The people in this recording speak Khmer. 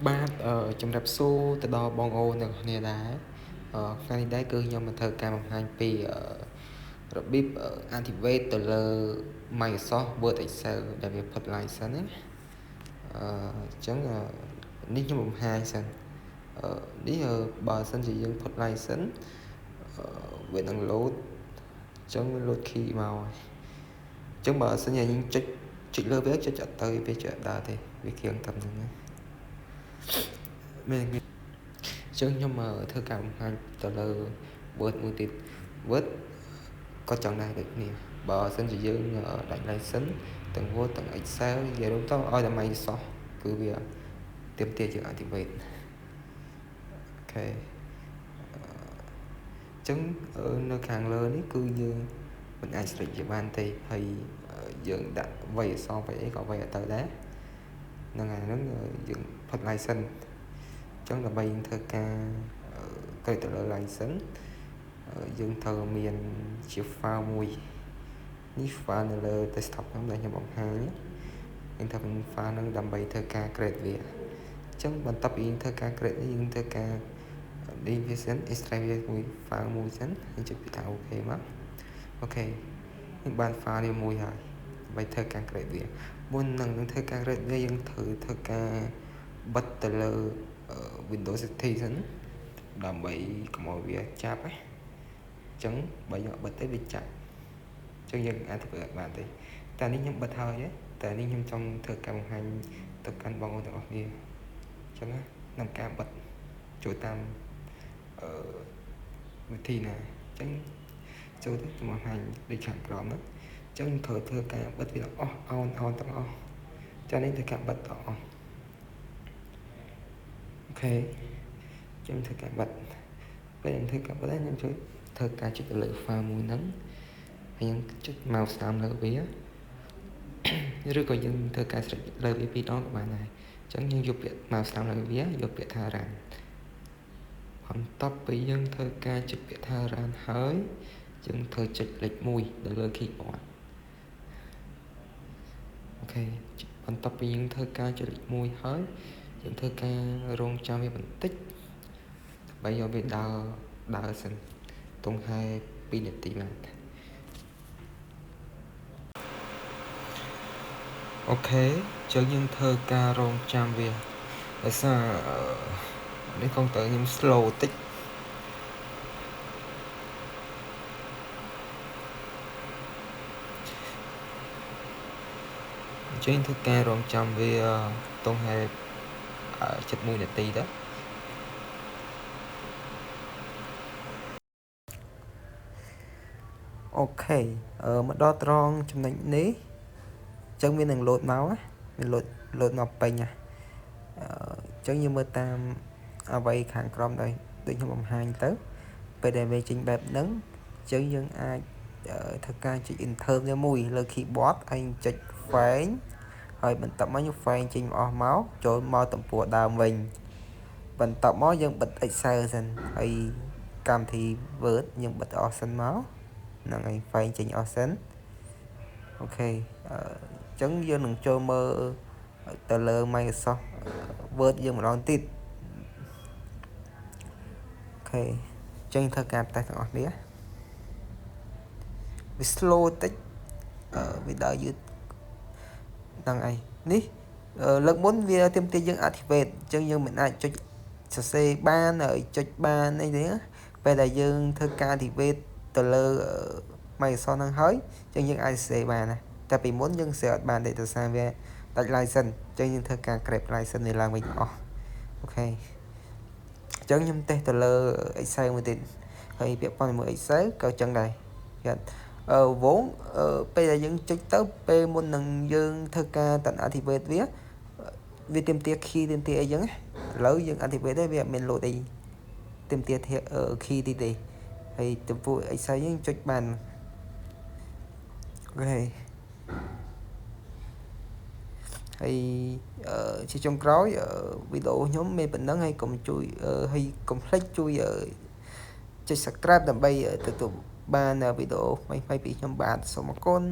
បាទជំរាបសួរទៅដល់បងអូនទាំងគ្នាដែរថ្ងៃនេះដែរគឺខ្ញុំមកធ្វើការបង្ហាញពីរបៀប activate ទៅលើ Microsoft Word Excel ដែលវាផុត license ណាអញ្ចឹងនេះខ្ញុំបង្ហាញសិននេះបើសិនជាយើងផុត license វានឹង load អញ្ចឹង load key មកហើយអញ្ចឹងបើសិនជាយើងចុចលើវាចុចអត់ទៅវាចុចអត់ដើរទេវាគៀងតាមហ្នឹងណាមានចឹងខ្ញុំធ្វើការបង្ហាញទៅលើ Word មួយទៀត Word ក៏ចង់ដែរដូចគ្នាបើសិនជាយើងដាច់ license ទាំង Word ទាំង Excel និយាយរួមទៅឲ្យតែ Microsoft គឺវាទាមទារជា activate អូខេចឹងនៅខាងលើនេះគឺយើងមិនអាចស្រេចជាបានទេហើយយើងដាក់វាយអក្សរវាយអីក៏វាយអត់ទៅដែរហ្នឹងហើយហ្នឹងយើងផុត license ចឹងដើម្បីយើងធ្វើការក្រេបទៅលើ license យើងត្រូវមានជា file មួយនេះ file នៅលើ desktop ខ្ញុំដែលខ្ញុំបង្ហាញយើងត្រូវមាន file ហ្នឹងដើម្បីធ្វើការ create វាអញ្ចឹងបន្ទាប់ពីយើងធ្វើការ create នេះយើងធ្វើការ division extract វាមួយ file មួយសិនយើងចុចពីថា OK មកអូខេយើងបាន file នេះមួយហើយដើម្បីធ្វើការ create វាមុននឹងធ្វើការ create វាយើងត្រូវធ្វើការបិទទៅលើ Windows City សិនដើម្បីកុំឲ្យវាចាប់ណាអញ្ចឹងបើយើងអត់បិទទេវាចាប់អញ្ចឹងយើងអាចធ្វើអត់បានទេតែនេះខ្ញុំបិទហើយតែនេះខ្ញុំចង់ធ្វើការបង្ហាញទៅកាន់បងប្អូនទាំងអស់គ្នាអញ្ចឹងណាក្នុងការបិទចូលតាមវិធីណាអញ្ចឹងចូលទៅបង្ហាញដូចខាងក្រោមហ្នឹងអញ្ចឹងត្រូវធ្វើការបិទវាទាំងអស់អោនទាំងអស់ចានេះធ្វើការបិទទាំងអស់អូខេខ្ញុំធ្វើការបិទពេលខ្ញុំធ្វើការបិទខ្ញុំជួយធ្វើការចុចទៅលើ file មួយហ្នឹងហើយយើងចុច mouse តាមលើវាឬក៏យើងធ្វើការស្រេចលើវាពីរដងក៏បានដែរអញ្ចឹងយើងយកពាក្យ mouse តាមលើវាយកពាក្យថា run បន្ទាប់ពីយើងធ្វើការចុចពាក្យថា run ហើយយើងធ្វើចុចលេខ1ទៅលើ keyboard អូខេបន្ទាប់ពីយើងធ្វើការចុចលេខ1ហើយយើងធ្វើការរងចាំវាបន្តិចដើម្បីឲ្យវាដើរសិនទង់ហែ2នាទីបាទអូខេចឹងយើងធ្វើការរងចាំវាដោយសារនេះកុំព្យូទ័រខ្ញុំ slow តិចចឹងធ្វើការរងចាំវាទង់ហែ71នាទីទៅអូខេមកដល់ត្រង់ចំណុចនេះចឹងវានឹង load មកណាវា load មកពេញណាចឹងយើងមើលតាមអ្វីខាងក្រោមដូចខ្ញុំបង្ហាញទៅពេលដែលវាចេញបែបហ្នឹងចឹងយើងអាចធ្វើការចុច enter វាមួយលើ keyboard ហើយចុច find ហើយបន្ទាប់មកយើង find ចេញអស់មកចូលមកទំព័រដើមវិញបន្ទាប់មកយើងបិទ Excel សិនហើយកម្មវិធី Word យើងបិទអស់សិនមកហ្នឹងហើយ find ចេញអស់សិនអូខេអញ្ចឹងយើងនឹងចូលមើលទៅលើ Microsoft Word យើងម្ដងទៀតអូខេអញ្ចឹងធ្វើការតេស្តទាំងអស់គ្នាវា slow តិចវាដើរយឺតហ្នឹងហើយនេះលើកមុនវាទាមទារយើង activate អញ្ចឹងយើងមិនអាចចុចសរសេរបានហើយចុចបានអីទេពេលដែលយើងធ្វើការ activate ទៅលើ Microsoft ហ្នឹងហើយអញ្ចឹងយើងអាចសរសេរបានណាតែពីមុនយើងសរសេរអត់បានទេដោយសារវាដាច់ license អញ្ចឹងយើងធ្វើការ grab license នេះឡើងវិញអស់អូខេអញ្ចឹងខ្ញុំតេស្តទៅលើ Excel មួយទៀតហើយពាក់ព័ន្ធជាមួយ Excel ក៏អញ្ចឹងដែរគាត់វងពេលដែលយើងចុចទៅពេលមុននឹងយើងធ្វើការតាន់ activate វាទាមទារ key ទាមទារអីចឹងឥឡូវយើង activate ទេវាអត់មាន load អីទាមទារ key ទីទេហើយចំពោះ Excel យើងចុចបានអូខេហើយជាចុងក្រោយវីដេអូខ្ញុំមានប៉ុណ្ណឹងហើយកុំជួយហើយកុំភ្លេចជួយចុច subscribe ដើម្បីទទួលបានវីដេអូថ្មីៗពីខ្ញុំបាទសូមអរគុណ